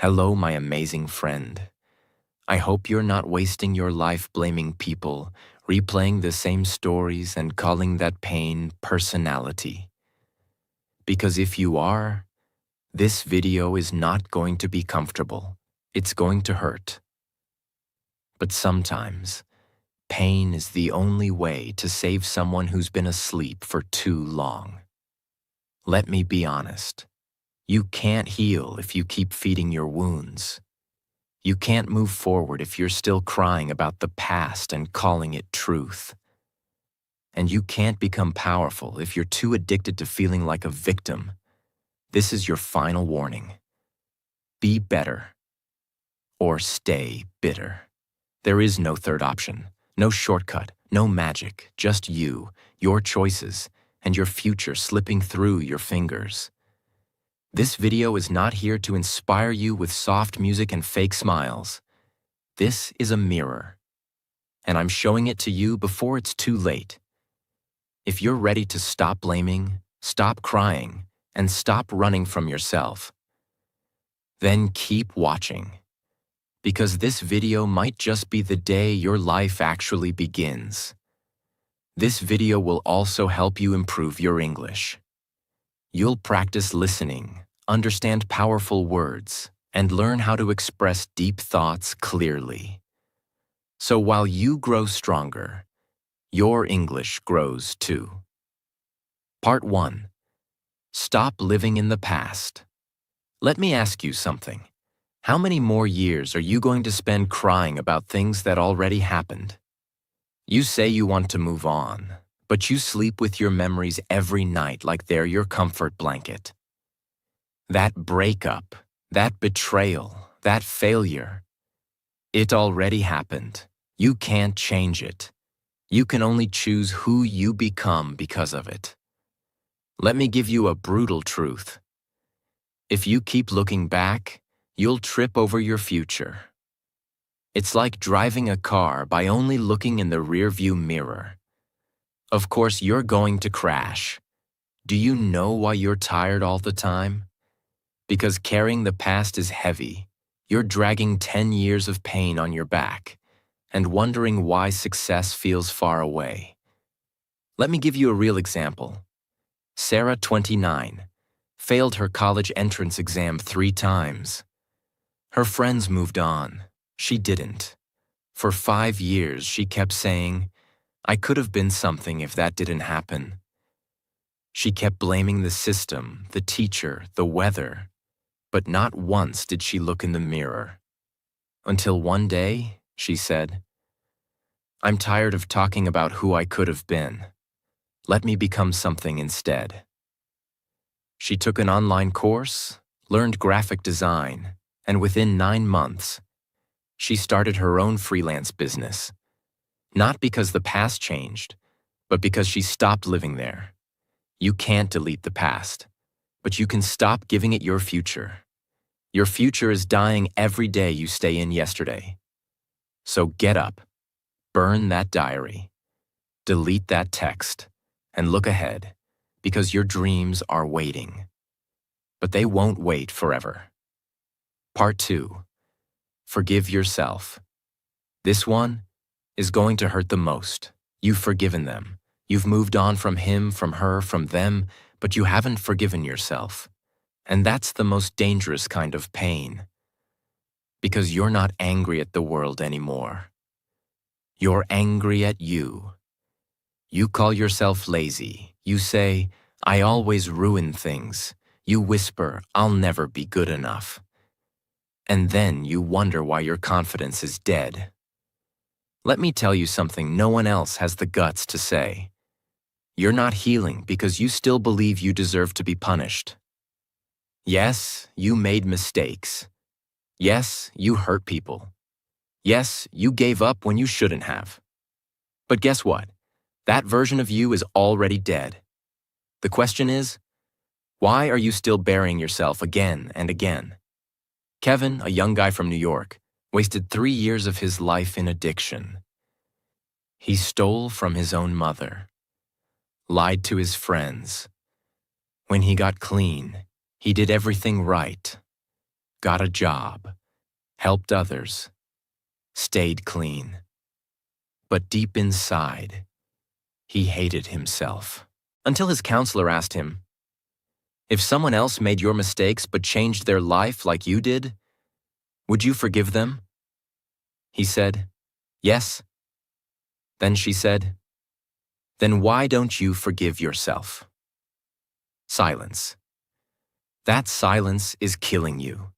Hello, my amazing friend. I hope you're not wasting your life blaming people, replaying the same stories, and calling that pain personality. Because if you are, this video is not going to be comfortable. It's going to hurt. But sometimes, pain is the only way to save someone who's been asleep for too long. Let me be honest. You can't heal if you keep feeding your wounds. You can't move forward if you're still crying about the past and calling it truth. And you can't become powerful if you're too addicted to feeling like a victim. This is your final warning. Be better. Or stay bitter. There is no third option, no shortcut, no magic, just you, your choices, and your future slipping through your fingers. This video is not here to inspire you with soft music and fake smiles. This is a mirror, and I'm showing it to you before it's too late. If you're ready to stop blaming, stop crying, and stop running from yourself, then keep watching, because this video might just be the day your life actually begins. This video will also help you improve your English. You'll practice listening, understand powerful words, and learn how to express deep thoughts clearly. So while you grow stronger, your English grows too. Part 1. Stop living in the past. Let me ask you something. How many more years are you going to spend crying about things that already happened? You say you want to move on, but you sleep with your memories every night like they're your comfort blanket. That breakup, that betrayal, that failure, it already happened. You can't change it. You can only choose who you become because of it. Let me give you a brutal truth. If you keep looking back, you'll trip over your future. It's like driving a car by only looking in the rearview mirror. Of course, you're going to crash. Do you know why you're tired all the time? Because carrying the past is heavy. You're dragging 10 years of pain on your back and wondering why success feels far away. Let me give you a real example. Sarah, 29, failed her college entrance exam 3 times. Her friends moved on. She didn't. For 5 years, she kept saying, "I could have been something if that didn't happen." She kept blaming the system, the teacher, the weather, but not once did she look in the mirror. Until one day, she said, "I'm tired of talking about who I could have been. Let me become something instead." She took an online course, learned graphic design, and within 9 months, she started her own freelance business. Not because the past changed, but because she stopped living there. You can't delete the past, but you can stop giving it your future. Your future is dying every day you stay in yesterday. So get up, burn that diary, delete that text, and look ahead, because your dreams are waiting. But they won't wait forever. Part 2. Forgive yourself. This one is going to hurt the most. You've forgiven them. You've moved on from him, from her, from them, but you haven't forgiven yourself. And that's the most dangerous kind of pain. Because you're not angry at the world anymore. You're angry at you. You call yourself lazy. You say, "I always ruin things." You whisper, "I'll never be good enough." And then you wonder why your confidence is dead. Let me tell you something no one else has the guts to say. You're not healing because you still believe you deserve to be punished. Yes, you made mistakes. Yes, you hurt people. Yes, you gave up when you shouldn't have. But guess what? That version of you is already dead. The question is, why are you still burying yourself again and again? Kevin, a young guy from New York, wasted 3 years of his life in addiction. He stole from his own mother, lied to his friends. When he got clean, he did everything right. got a job, helped others, stayed clean. But deep inside, he hated himself. Until his counselor asked him, "If someone else made your mistakes but changed their life like you did, would you forgive them?" He said, "Yes." Then she said, "Then why don't you forgive yourself?" Silence. That silence is killing you.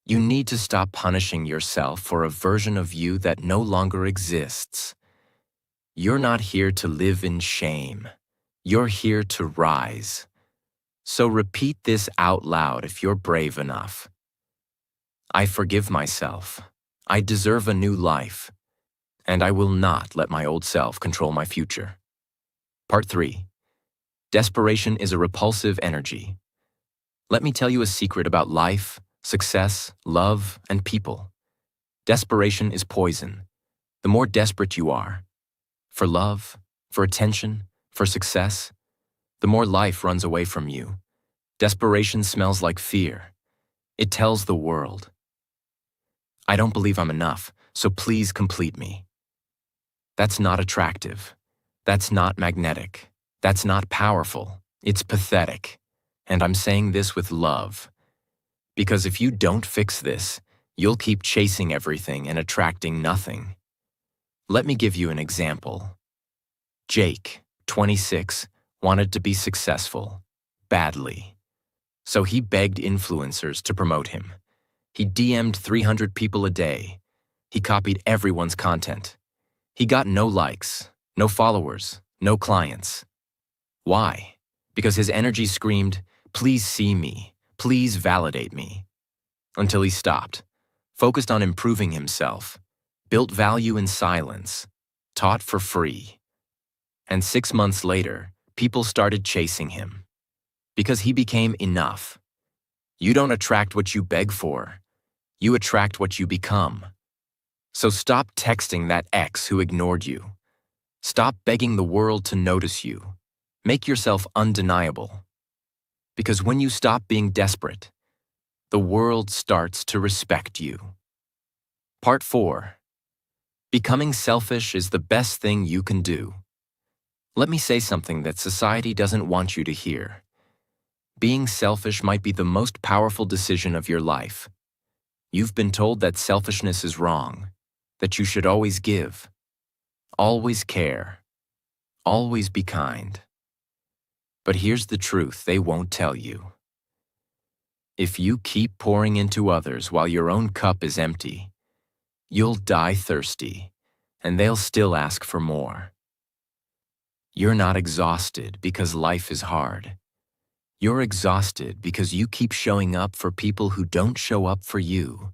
You need to stop punishing yourself for a version of you that no longer exists. You're not here to live in shame. You're here to rise. So repeat this out loud if you're brave enough. I forgive myself. I deserve a new life. And I will not let my old self control my future. Part 3. Desperation is a repulsive energy. Let me tell you a secret about life, success, love, and people. Desperation is poison. The more desperate you are, for love, for attention, for success, the more life runs away from you. Desperation smells like fear. It tells the world, I don't believe I'm enough, so please complete me. That's not attractive. That's not magnetic. That's not powerful. It's pathetic. And I'm saying this with love. Because if you don't fix this, you'll keep chasing everything and attracting nothing. Let me give you an example. Jake, 26, wanted to be successful, badly. So he begged influencers to promote him. He DM'd 300 people a day. He copied everyone's content. He got no likes, no followers, no clients. Why? Because his energy screamed, please see me, please validate me. Until he stopped, focused on improving himself, built value in silence, taught for free. And 6 months later, people started chasing him. Because he became enough. You don't attract what you beg for. You attract what you become. So stop texting that ex who ignored you. Stop begging the world to notice you. Make yourself undeniable. Because when you stop being desperate, the world starts to respect you. Part 4. Becoming selfish is the best thing you can do. Let me say something that society doesn't want you to hear. Being selfish might be the most powerful decision of your life. You've been told that selfishness is wrong, that you should always give, always care, always be kind. But here's the truth they won't tell you. If you keep pouring into others while your own cup is empty, you'll die thirsty, and they'll still ask for more. You're not exhausted because life is hard. You're exhausted because you keep showing up for people who don't show up for you.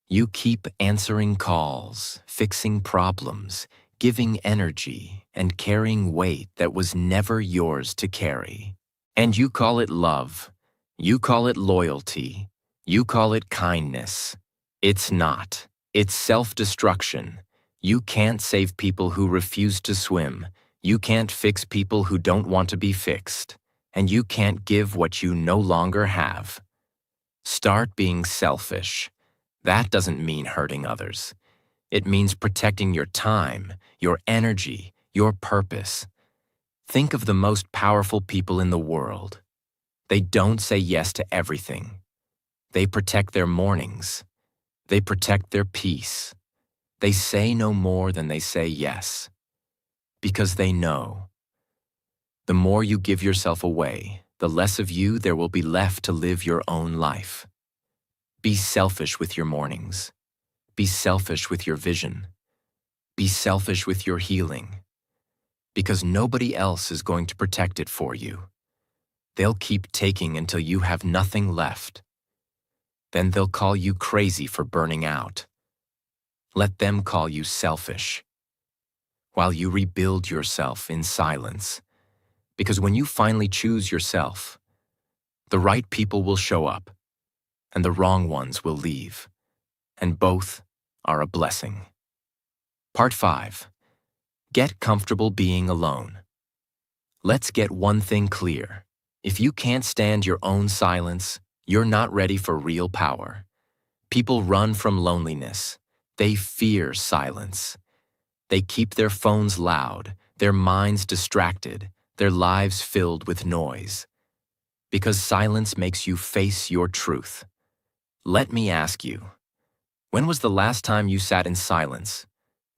You keep answering calls, fixing problems, giving energy, and carrying weight that was never yours to carry. And you call it love. You call it loyalty. You call it kindness. It's not. It's self-destruction. You can't save people who refuse to swim. You can't fix people who don't want to be fixed. And you can't give what you no longer have. Start being selfish. That doesn't mean hurting others. It means protecting your time, your energy, your purpose. Think of the most powerful people in the world. They don't say yes to everything. They protect their mornings. They protect their peace. They say no more than they say yes. Because they know. The more you give yourself away, the less of you there will be left to live your own life. Be selfish with your mornings. Be selfish with your vision. Be selfish with your healing. Because nobody else is going to protect it for you. They'll keep taking until you have nothing left. Then they'll call you crazy for burning out. Let them call you selfish. While you rebuild yourself in silence. Because when you finally choose yourself, the right people will show up, and the wrong ones will leave, and both are a blessing. Part 5. Get comfortable being alone. Let's get one thing clear. If you can't stand your own silence, you're not ready for real power. People run from loneliness. They fear silence. They keep their phones loud, their minds distracted, their lives filled with noise. Because silence makes you face your truth. Let me ask you, when was the last time you sat in silence?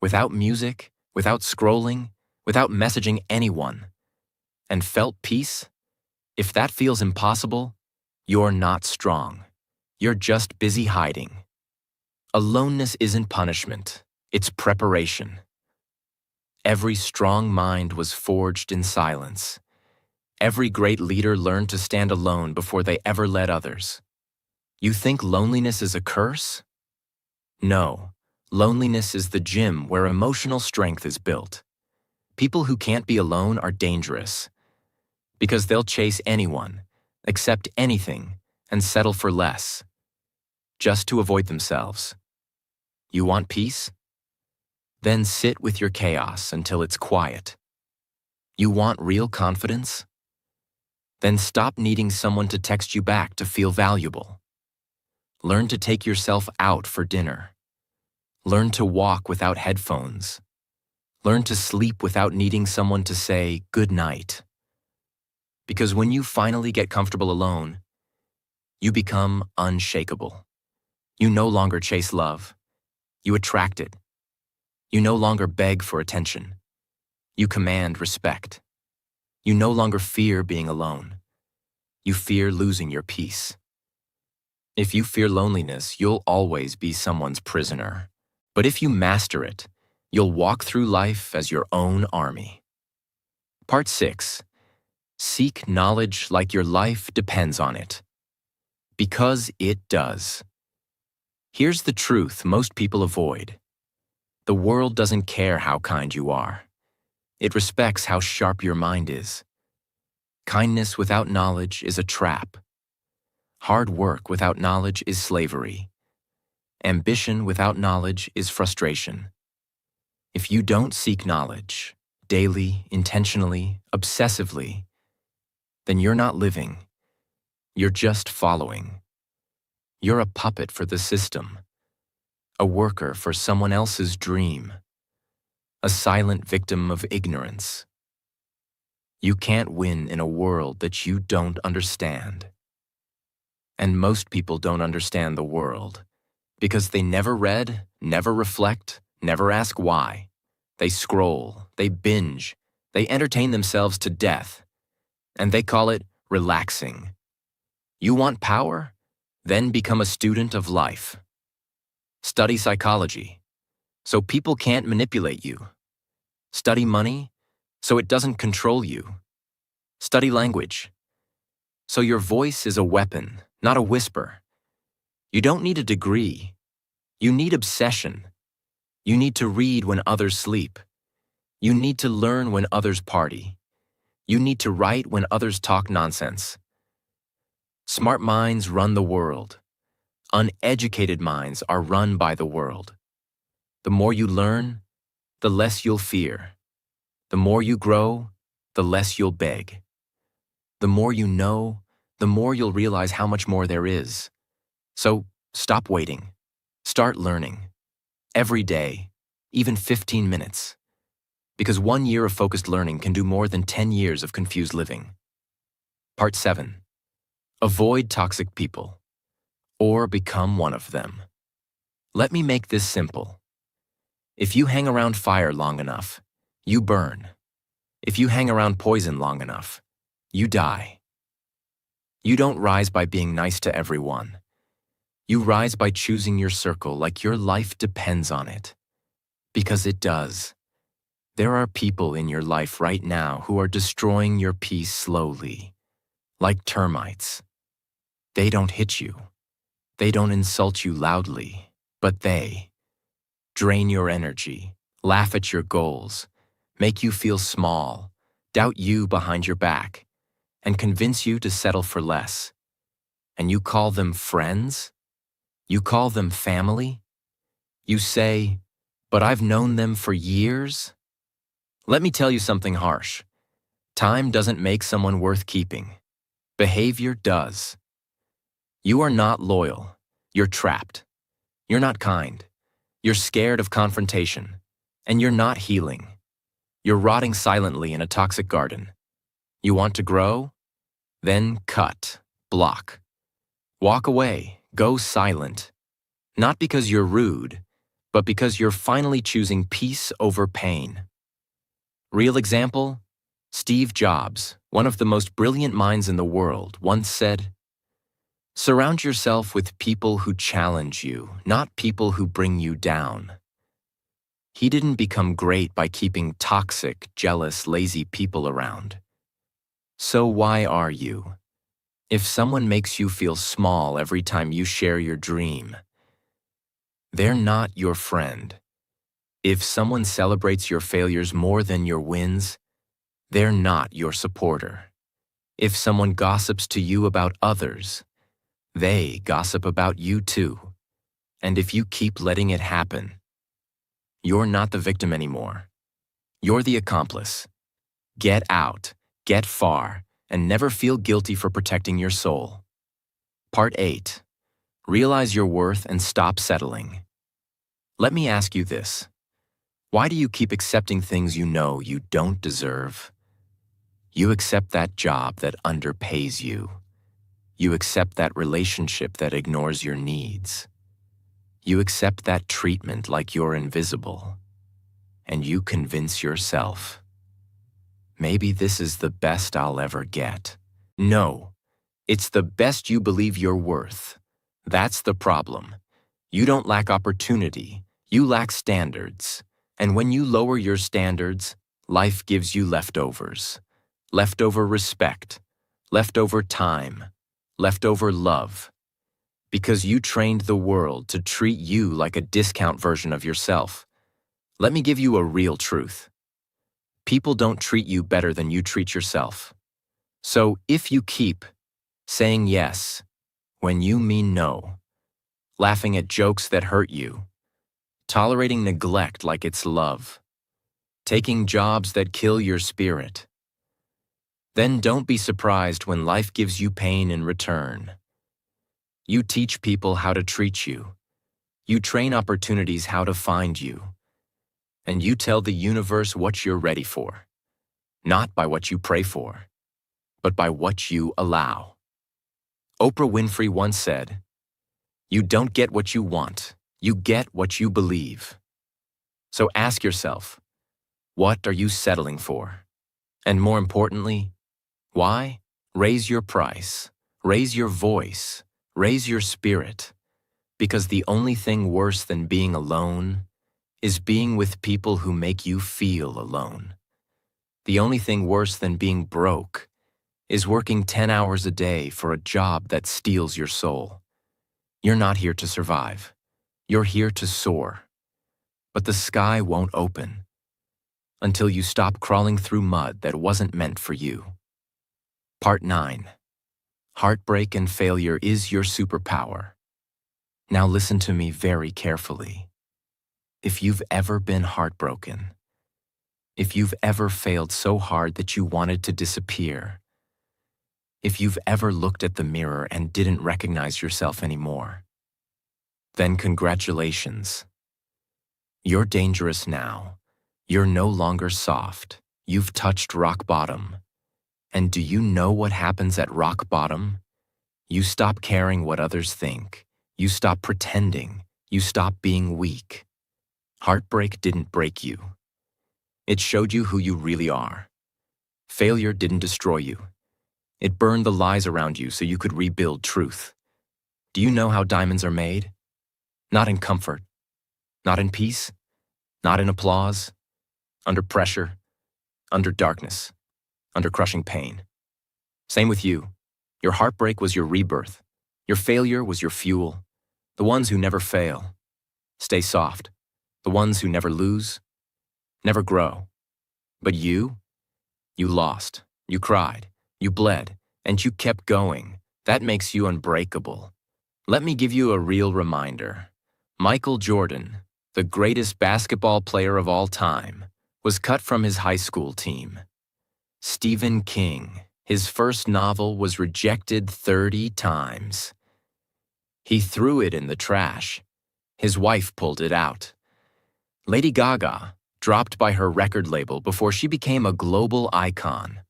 Without music, without scrolling, without messaging anyone, and felt peace? If that feels impossible, you're not strong. You're just busy hiding. Aloneness isn't punishment, it's preparation. Every strong mind was forged in silence. Every great leader learned to stand alone before they ever led others. You think loneliness is a curse? No, loneliness is the gym where emotional strength is built. People who can't be alone are dangerous because they'll chase anyone, accept anything, and settle for less, just to avoid themselves. You want peace? Then sit with your chaos until it's quiet. You want real confidence? Then stop needing someone to text you back to feel valuable. Learn to take yourself out for dinner. Learn to walk without headphones. Learn to sleep without needing someone to say good night. Because when you finally get comfortable alone, you become unshakable. You no longer chase love. You attract it. You no longer beg for attention. You command respect. You no longer fear being alone. You fear losing your peace. If you fear loneliness, you'll always be someone's prisoner. But if you master it, you'll walk through life as your own army. Part 6. Seek knowledge like your life depends on it. Because it does. Here's the truth most people avoid. The world doesn't care how kind you are. It respects how sharp your mind is. Kindness without knowledge is a trap. Hard work without knowledge is slavery. Ambition without knowledge is frustration. If you don't seek knowledge, daily, intentionally, obsessively, then you're not living. You're just following. You're a puppet for the system, a worker for someone else's dream, a silent victim of ignorance. You can't win in a world that you don't understand. And most people don't understand the world because they never read, never reflect, never ask why. They scroll, they binge, they entertain themselves to death, and they call it relaxing. You want power? Then become a student of life. Study psychology, so people can't manipulate you. Study money, so it doesn't control you. Study language, so your voice is a weapon, not a whisper. You don't need a degree. You need obsession. You need to read when others sleep. You need to learn when others party. You need to write when others talk nonsense. Smart minds run the world. Uneducated minds are run by the world. The more you learn, the less you'll fear. The more you grow, the less you'll beg. The more you know, the more you'll realize how much more there is. So stop waiting. Start learning. Every day, even 15 minutes. Because 1 year of focused learning can do more than 10 years of confused living. Part 7. Avoid toxic people, or become one of them. Let me make this simple. If you hang around fire long enough, you burn. If you hang around poison long enough, you die. You don't rise by being nice to everyone. You rise by choosing your circle like your life depends on it. Because it does. There are people in your life right now who are destroying your peace slowly, like termites. They don't hit you. They don't insult you loudly, but they drain your energy, laugh at your goals, make you feel small, doubt you behind your back, and convince you to settle for less. And you call them friends? You call them family? You say, but I've known them for years? Let me tell you something harsh. Time doesn't make someone worth keeping. Behavior does. You are not loyal. You're trapped. You're not kind. You're scared of confrontation. And you're not healing. You're rotting silently in a toxic garden. You want to grow? Then cut, block. Walk away, go silent. Not because you're rude, but because you're finally choosing peace over pain. Real example? Steve Jobs, one of the most brilliant minds in the world, once said, "Surround yourself with people who challenge you, not people who bring you down." He didn't become great by keeping toxic, jealous, lazy people around. So why are you? If someone makes you feel small every time you share your dream, they're not your friend. If someone celebrates your failures more than your wins, they're not your supporter. If someone gossips to you about others, they gossip about you too. And if you keep letting it happen, you're not the victim anymore. You're the accomplice. Get out, get far, and never feel guilty for protecting your soul. Part 8. Realize your worth and stop settling. Let me ask you this. Why do you keep accepting things you know you don't deserve? You accept that job that underpays you. You accept that relationship that ignores your needs. You accept that treatment like you're invisible. And you convince yourself, maybe this is the best I'll ever get. No, it's the best you believe you're worth. That's the problem. You don't lack opportunity, you lack standards. And when you lower your standards, life gives you leftovers. Leftover respect, leftover time, leftover love. Because you trained the world to treat you like a discount version of yourself. Let me give you a real truth. People don't treat you better than you treat yourself. So if you keep saying yes when you mean no, laughing at jokes that hurt you, tolerating neglect like it's love, taking jobs that kill your spirit, then don't be surprised when life gives you pain in return. You teach people how to treat you. You train opportunities how to find you. And you tell the universe what you're ready for, not by what you pray for, but by what you allow. Oprah Winfrey once said, "You don't get what you want, you get what you believe." So ask yourself, what are you settling for? And more importantly, why? Raise your price, raise your voice, raise your spirit, because the only thing worse than being alone is being with people who make you feel alone. The only thing worse than being broke is working 10 hours a day for a job that steals your soul. You're not here to survive. You're here to soar. But the sky won't open until you stop crawling through mud that wasn't meant for you. Part 9. Heartbreak and failure is your superpower. Now listen to me very carefully. If you've ever been heartbroken, if you've ever failed so hard that you wanted to disappear, if you've ever looked at the mirror and didn't recognize yourself anymore, then congratulations. You're dangerous now. You're no longer soft. You've touched rock bottom. And do you know what happens at rock bottom? You stop caring what others think. You stop pretending. You stop being weak. Heartbreak didn't break you. It showed you who you really are. Failure didn't destroy you. It burned the lies around you so you could rebuild truth. Do you know how diamonds are made? Not in comfort, not in peace, not in applause, under pressure, under darkness, under crushing pain. Same with you. Your heartbreak was your rebirth. Your failure was your fuel. The ones who never fail stay soft. The ones who never lose never grow. But you lost, you cried, you bled, and you kept going. That makes you unbreakable. Let me give you a real reminder. Michael Jordan, the greatest basketball player of all time, was cut from his high school team. Stephen King, his first novel was rejected 30 times. He threw it in the trash. His wife pulled it out. Lady Gaga dropped by her record label before she became a global icon.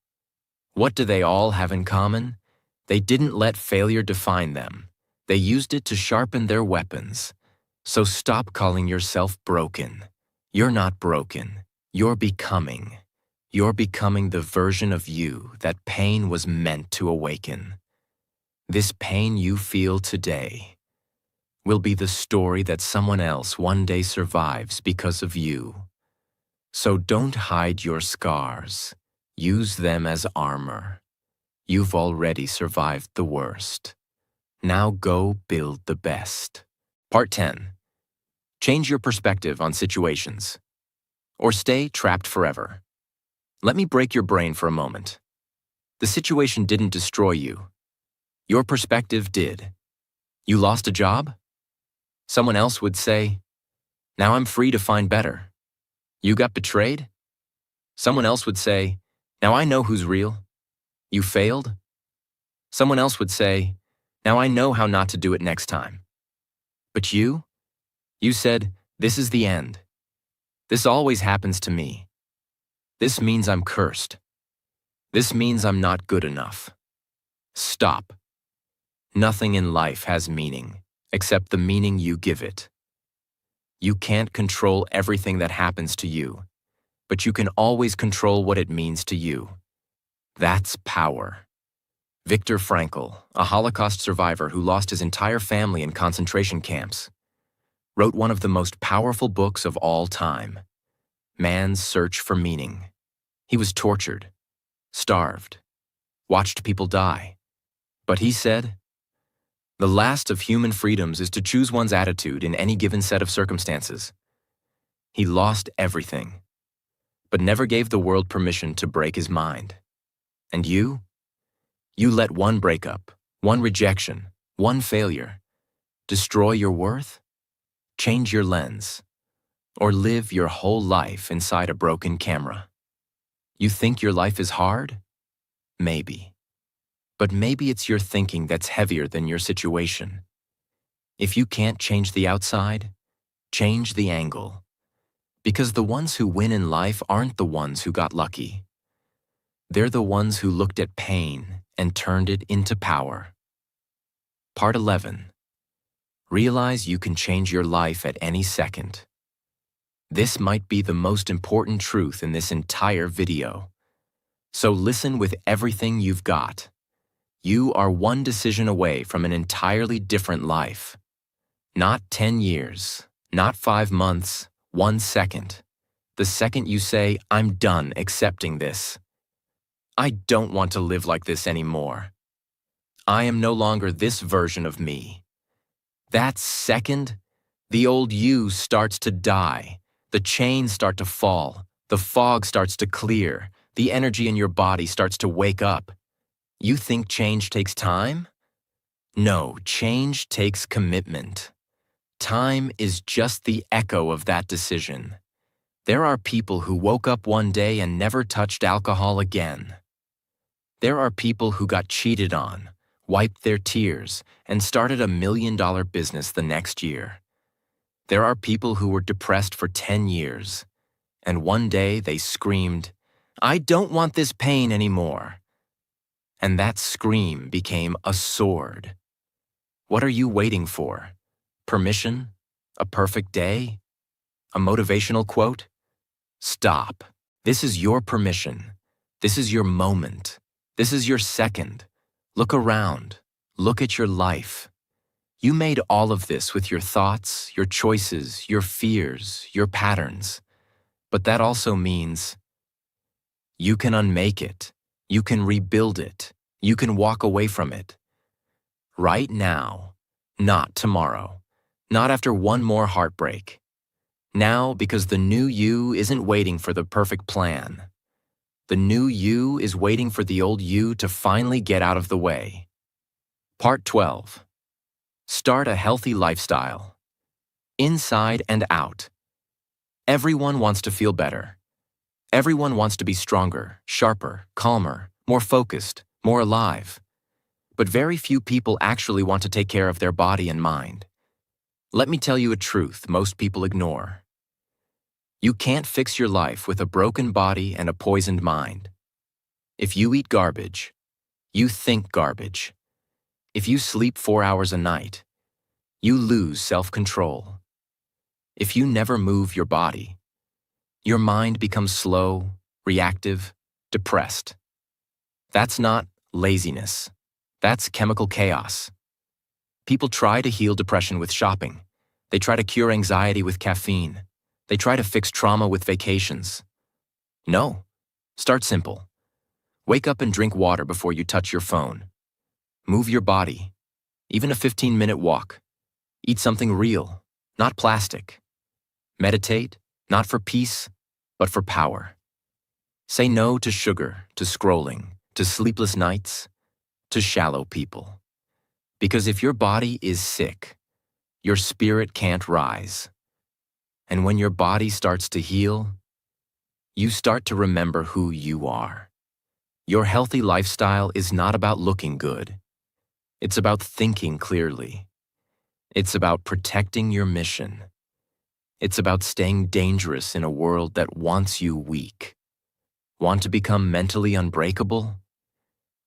What do they all have in common? They didn't let failure define them. They used it to sharpen their weapons. So stop calling yourself broken. You're not broken. You're becoming. You're becoming the version of you that pain was meant to awaken. This pain you feel today will be the story that someone else one day survives because of you. So don't hide your scars. Use them as armor. You've already survived the worst. Now go build the best. Part 10. Change your perspective on situations. Or stay trapped forever. Let me break your brain for a moment. The situation didn't destroy you. Your perspective did. You lost a job? Someone else would say, "Now I'm free to find better." You got betrayed? Someone else would say, "Now I know who's real." You failed? Someone else would say, "Now I know how not to do it next time." But you said, "This is the end. This always happens to me. This means I'm cursed. This means I'm not good enough." Stop. Nothing in life has meaning, except the meaning you give it. You can't control everything that happens to you, but you can always control what it means to you. That's power. Viktor Frankl, a Holocaust survivor who lost his entire family in concentration camps, wrote one of the most powerful books of all time, Man's Search for Meaning. He was tortured, starved, watched people die. But he said, "The last of human freedoms is to choose one's attitude in any given set of circumstances." He lost everything, but never gave the world permission to break his mind. And you? You let one breakup, one rejection, one failure destroy your worth, change your lens, or live your whole life inside a broken camera. You think your life is hard? Maybe. But maybe it's your thinking that's heavier than your situation. If you can't change the outside, change the angle. Because the ones who win in life aren't the ones who got lucky. They're the ones who looked at pain and turned it into power. Part 11. Realize you can change your life at any second. This might be the most important truth in this entire video. So listen with everything you've got. You are one decision away from an entirely different life. Not 10 years, not 5 months, 1 second. The second you say, "I'm done accepting this. I don't want to live like this anymore. I am no longer this version of me." That second, the old you starts to die. The chains start to fall. The fog starts to clear. The energy in your body starts to wake up. You think change takes time? No, change takes commitment. Time is just the echo of that decision. There are people who woke up one day and never touched alcohol again. There are people who got cheated on, wiped their tears, and started $1 million business the next year. There are people who were depressed for 10 years, and one day they screamed, "I don't want this pain anymore." And that scream became a sword. What are you waiting for? Permission? A perfect day? A motivational quote? Stop. This is your permission. This is your moment. This is your second. Look around. Look at your life. You made all of this with your thoughts, your choices, your fears, your patterns. But that also means you can unmake it. You can rebuild it. You can walk away from it. Right now, not tomorrow. Not after one more heartbreak. Now, because the new you isn't waiting for the perfect plan. The new you is waiting for the old you to finally get out of the way. Part 12. Start a healthy lifestyle. Inside and out. Everyone wants to feel better. Everyone wants to be stronger, sharper, calmer, more focused, more alive. But very few people actually want to take care of their body and mind. Let me tell you a truth most people ignore. You can't fix your life with a broken body and a poisoned mind. If you eat garbage, you think garbage. If you sleep 4 hours a night, you lose self-control. If you never move your body, your mind becomes slow, reactive, depressed. That's not laziness. That's chemical chaos. People try to heal depression with shopping. They try to cure anxiety with caffeine. They try to fix trauma with vacations. No. Start simple. Wake up and drink water before you touch your phone. Move your body, even a 15-minute walk. Eat something real, not plastic. Meditate, not for peace, but for power. Say no to sugar, to scrolling, to sleepless nights, to shallow people. Because if your body is sick, your spirit can't rise. And when your body starts to heal, you start to remember who you are. Your healthy lifestyle is not about looking good. It's about thinking clearly. It's about protecting your mission. It's about staying dangerous in a world that wants you weak. Want to become mentally unbreakable?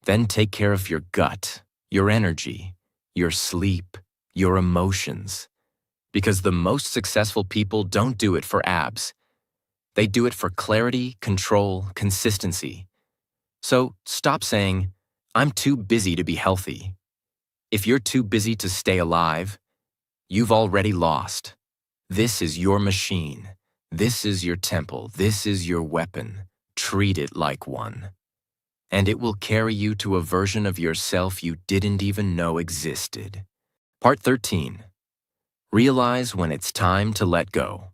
Then take care of your gut, your energy, your sleep, your emotions. Because the most successful people don't do it for abs. They do it for clarity, control, consistency. So stop saying, "I'm too busy to be healthy." If you're too busy to stay alive, you've already lost. This is your machine. This is your temple. This is your weapon. Treat it like one. And it will carry you to a version of yourself you didn't even know existed. Part 13. Realize when it's time to let go.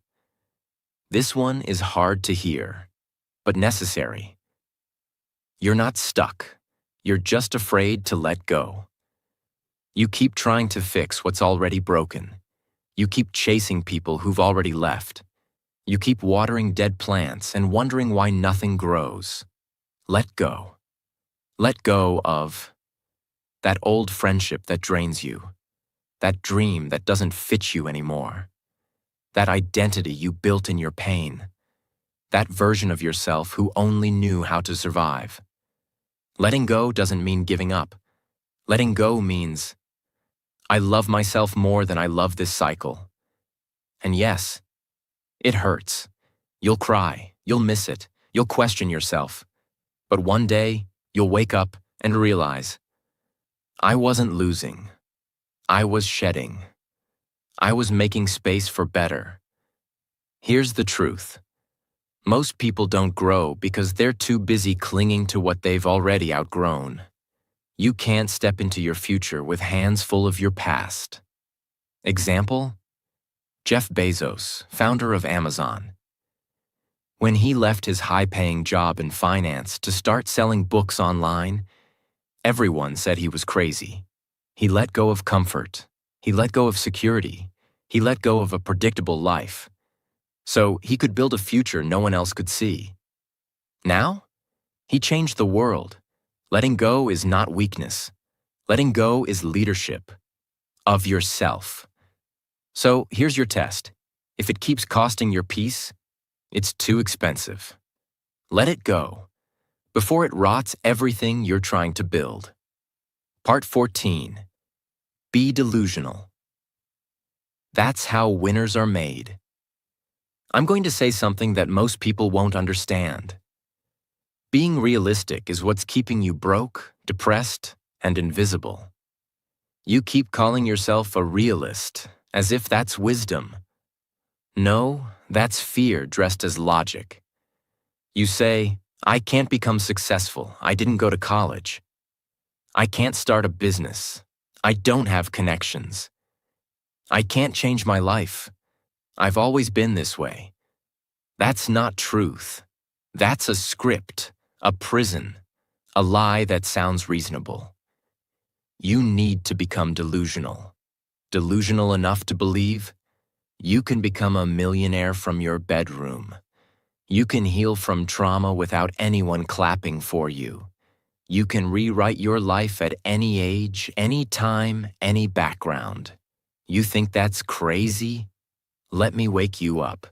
This one is hard to hear, but necessary. You're not stuck. You're just afraid to let go. You keep trying to fix what's already broken. You keep chasing people who've already left. You keep watering dead plants and wondering why nothing grows. Let go. Let go of that old friendship that drains you, that dream that doesn't fit you anymore, that identity you built in your pain, that version of yourself who only knew how to survive. Letting go doesn't mean giving up. Letting go means, I love myself more than I love this cycle. And yes, it hurts. You'll cry, you'll miss it, you'll question yourself. But one day, you'll wake up and realize, I wasn't losing. I was shedding. I was making space for better. Here's the truth. Most people don't grow because they're too busy clinging to what they've already outgrown. You can't step into your future with hands full of your past. Example? Jeff Bezos, founder of Amazon. When he left his high-paying job in finance to start selling books online, everyone said he was crazy. He let go of comfort. He let go of security. He let go of a predictable life. So he could build a future no one else could see. Now, he changed the world. Letting go is not weakness. Letting go is leadership of yourself. So here's your test. If it keeps costing your peace, it's too expensive. Let it go before it rots everything you're trying to build. Part 14. Be delusional. That's how winners are made. I'm going to say something that most people won't understand. Being realistic is what's keeping you broke, depressed, and invisible. You keep calling yourself a realist, as if that's wisdom. No, that's fear dressed as logic. You say, I can't become successful. I didn't go to college. I can't start a business. I don't have connections. I can't change my life. I've always been this way. That's not truth. That's a script, a prison, a lie that sounds reasonable. You need to become delusional. Delusional enough to believe you can become a millionaire from your bedroom. You can heal from trauma without anyone clapping for you. You can rewrite your life at any age, any time, any background. You think that's crazy? Let me wake you up.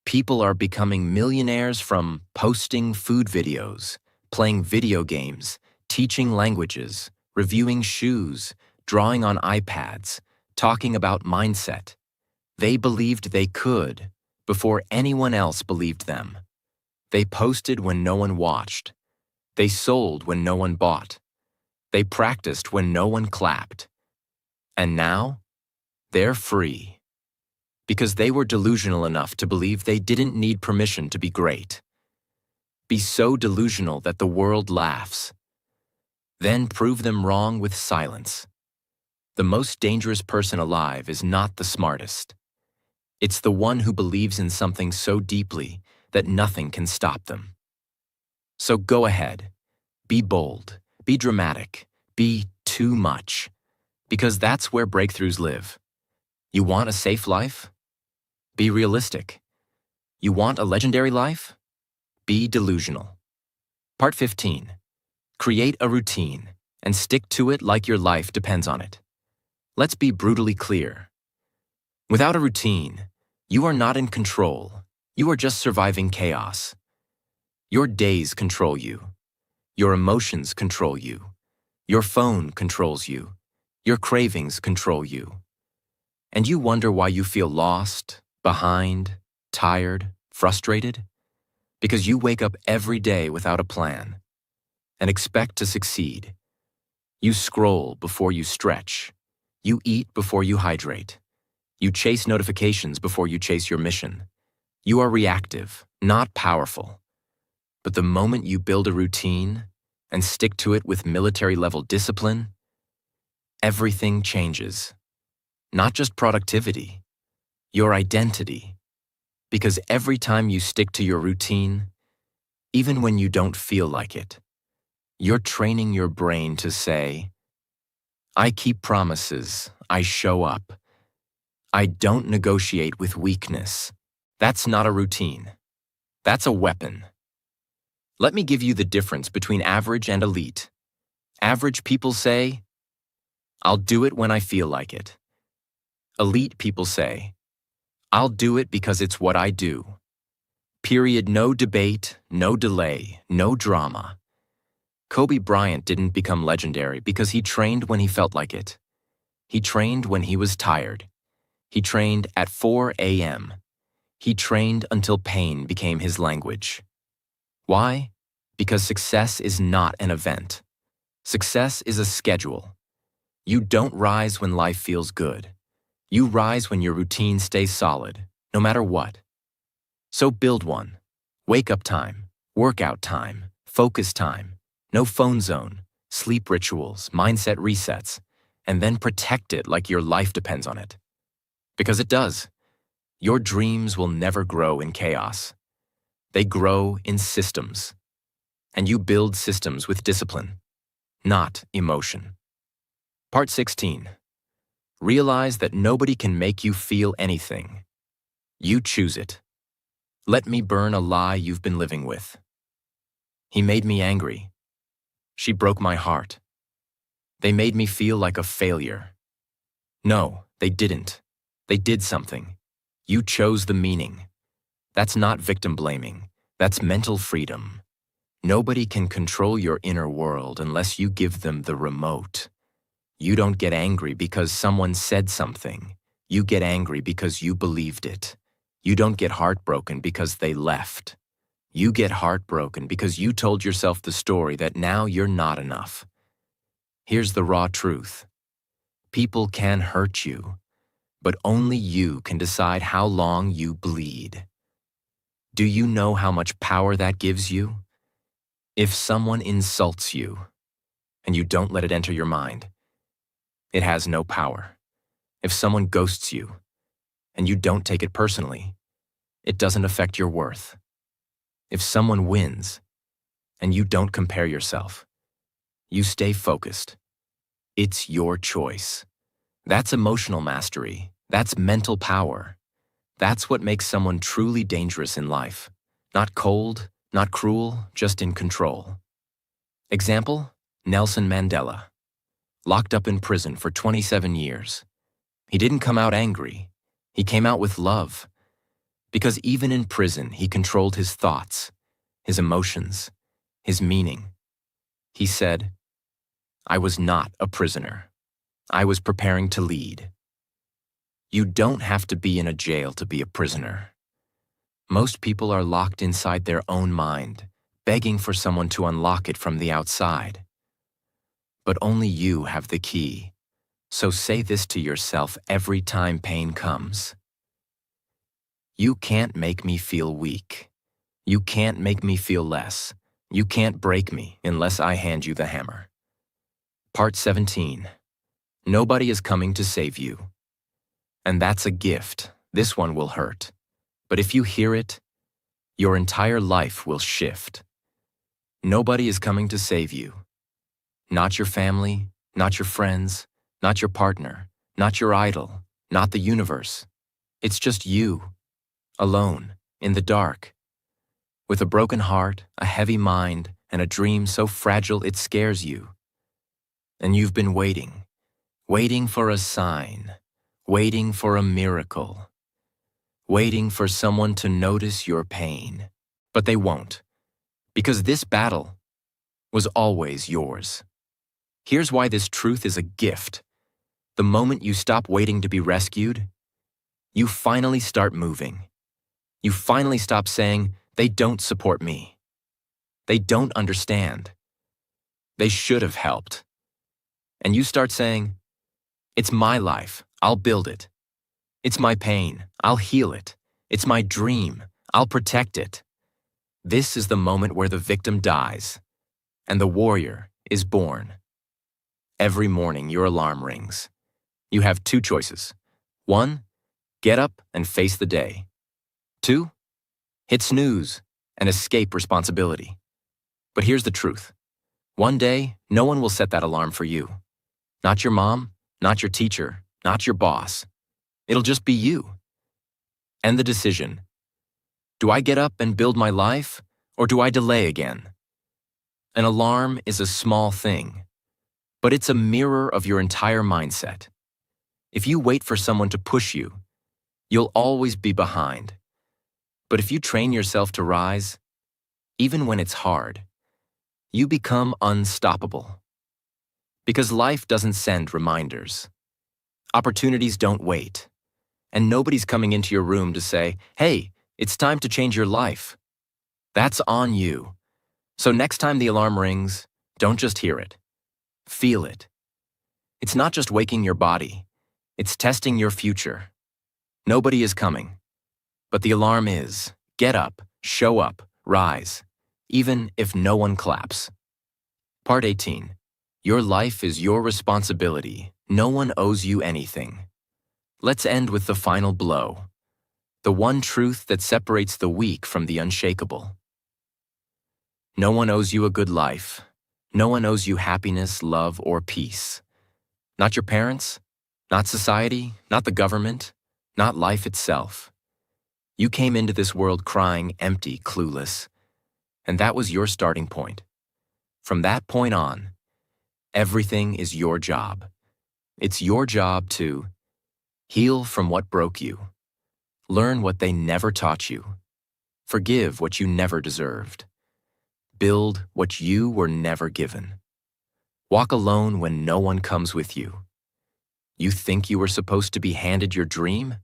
People are becoming millionaires from posting food videos, playing video games, teaching languages, reviewing shoes, drawing on iPads, talking about mindset. They believed they could before anyone else believed them. They posted when no one watched. They sold when no one bought. They practiced when no one clapped. And now, they're free. Because they were delusional enough to believe they didn't need permission to be great. Be so delusional that the world laughs. Then prove them wrong with silence. The most dangerous person alive is not the smartest. It's the one who believes in something so deeply that nothing can stop them. So go ahead. Be bold. Be dramatic. Be too much. Because that's where breakthroughs live. You want a safe life? Be realistic. You want a legendary life? Be delusional. Part 15. Create a routine and stick to it like your life depends on it. Let's be brutally clear. Without a routine, you are not in control. You are just surviving chaos. Your days control you. Your emotions control you. Your phone controls you. Your cravings control you. And you wonder why you feel lost, behind, tired, frustrated? Because you wake up every day without a plan and expect to succeed. You scroll before you stretch. You eat before you hydrate. You chase notifications before you chase your mission. You are reactive, not powerful. But the moment you build a routine and stick to it with military-level discipline, everything changes. Not just productivity, your identity. Because every time you stick to your routine, even when you don't feel like it, you're training your brain to say, I keep promises, I show up. I don't negotiate with weakness. That's not a routine. That's a weapon. Let me give you the difference between average and elite. Average people say, I'll do it when I feel like it. Elite people say, I'll do it because it's what I do. Period. No debate, no delay, no drama. Kobe Bryant didn't become legendary because he trained when he felt like it. He trained when he was tired. He trained at 4 a.m. He trained until pain became his language. Why? Because success is not an event. Success is a schedule. You don't rise when life feels good. You rise when your routine stays solid, no matter what. So build one. Wake up time, workout time, focus time, no phone zone, sleep rituals, mindset resets, and then protect it like your life depends on it. Because it does. Your dreams will never grow in chaos. They grow in systems. And you build systems with discipline, not emotion. Part 16. Realize that nobody can make you feel anything. You choose it. Let me burn a lie you've been living with. He made me angry. She broke my heart. They made me feel like a failure. No, they didn't. They did something. You chose the meaning. That's not victim blaming. That's mental freedom. Nobody can control your inner world unless you give them the remote. You don't get angry because someone said something. You get angry because you believed it. You don't get heartbroken because they left. You get heartbroken because you told yourself the story that now you're not enough. Here's the raw truth. People can hurt you, but only you can decide how long you bleed. Do you know how much power that gives you? If someone insults you, and you don't let it enter your mind, it has no power. If someone ghosts you, and you don't take it personally, it doesn't affect your worth. If someone wins, and you don't compare yourself, you stay focused. It's your choice. That's emotional mastery. That's mental power. That's what makes someone truly dangerous in life. Not cold, not cruel, just in control. Example, Nelson Mandela. Locked up in prison for 27 years. He didn't come out angry. He came out with love. Because even in prison, he controlled his thoughts, his emotions, his meaning. He said, "I was not a prisoner. I was preparing to lead." You don't have to be in a jail to be a prisoner. Most people are locked inside their own mind, begging for someone to unlock it from the outside. But only you have the key. So say this to yourself every time pain comes. You can't make me feel weak. You can't make me feel less. You can't break me unless I hand you the hammer. Part 17. Nobody is coming to save you. And that's a gift. This one will hurt. But if you hear it, your entire life will shift. Nobody is coming to save you. Not your family, not your friends, not your partner, not your idol, not the universe. It's just you, alone, in the dark, with a broken heart, a heavy mind, and a dream so fragile it scares you. And you've been waiting, waiting for a sign, waiting for a miracle, waiting for someone to notice your pain. But they won't, because this battle was always yours. Here's why this truth is a gift. The moment you stop waiting to be rescued, you finally start moving. You finally stop saying, "They don't support me. They don't understand. They should have helped." And you start saying, "It's my life. I'll build it. It's my pain. I'll heal it. It's my dream. I'll protect it." This is the moment where the victim dies and the warrior is born. Every morning your alarm rings. You have two choices. 1, get up and face the day. 2, hit snooze and escape responsibility. But here's the truth. One day, no one will set that alarm for you. Not your mom, not your teacher, not your boss. It'll just be you. And the decision. Do I get up and build my life, or do I delay again? An alarm is a small thing, but it's a mirror of your entire mindset. If you wait for someone to push you, you'll always be behind. But if you train yourself to rise, even when it's hard, you become unstoppable. Because life doesn't send reminders. Opportunities don't wait. And nobody's coming into your room to say, "Hey, it's time to change your life." That's on you. So next time the alarm rings, don't just hear it. Feel it. It's not just waking your body. It's testing your future. Nobody is coming. But the alarm is. Get up, show up, rise, even if no one claps. Part 18. Your life is your responsibility. No one owes you anything. Let's end with the final blow. The one truth that separates the weak from the unshakable. No one owes you a good life. No one owes you happiness, love, or peace. Not your parents, not society, not the government, not life itself. You came into this world crying, empty, clueless, and that was your starting point. From that point on, everything is your job. It's your job to heal from what broke you, learn what they never taught you, forgive what you never deserved, build what you were never given, walk alone when no one comes with you. You think you were supposed to be handed your dream?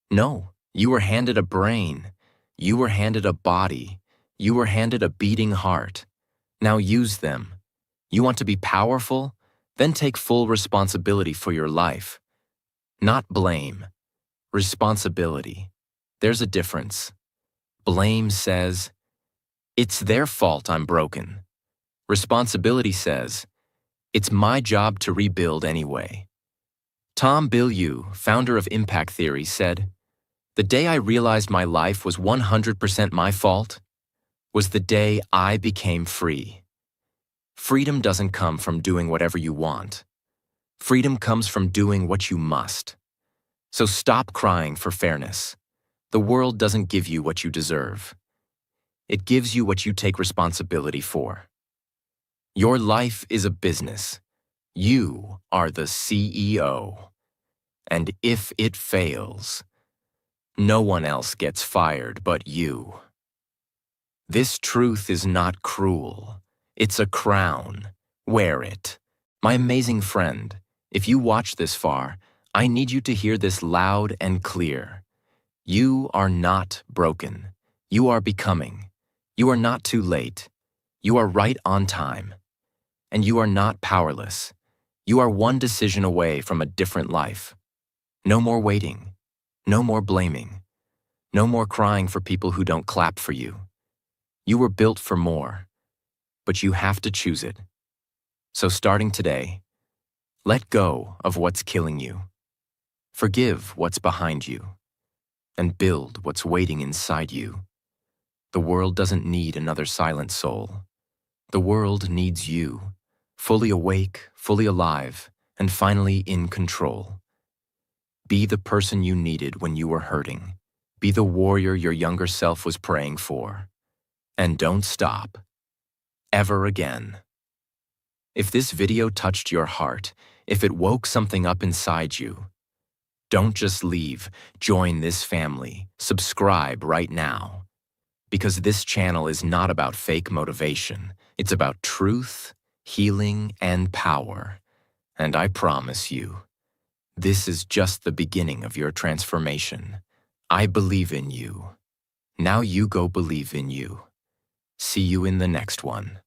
No, you were handed a brain. You were handed a body. You were handed a beating heart. Now use them. You want to be powerful? Then take full responsibility for your life. Not blame. Responsibility. There's a difference. Blame says, "It's their fault I'm broken." Responsibility says, "It's my job to rebuild anyway." Tom Bilyeu, founder of Impact Theory, said, "The day I realized my life was 100% my fault was the day I became free." Freedom doesn't come from doing whatever you want. Freedom comes from doing what you must. So stop crying for fairness. The world doesn't give you what you deserve. It gives you what you take responsibility for. Your life is a business. You are the CEO. And if it fails, no one else gets fired but you. This truth is not cruel. It's a crown. Wear it. My amazing friend, if you watch this far, I need you to hear this loud and clear. You are not broken. You are becoming. You are not too late. You are right on time. And you are not powerless. You are one decision away from a different life. No more waiting. No more blaming. No more crying for people who don't clap for you. You were built for more, but you have to choose it. So starting today, let go of what's killing you. Forgive what's behind you, and build what's waiting inside you. The world doesn't need another silent soul. The world needs you, fully awake, fully alive, and finally in control. Be the person you needed when you were hurting. Be the warrior your younger self was praying for. And don't stop. Ever again. If this video touched your heart, if it woke something up inside you, don't just leave. Join this family. Subscribe right now. Because this channel is not about fake motivation. It's about truth, healing, and power. And I promise you, this is just the beginning of your transformation. I believe in you. Now you go believe in you. See you in the next one.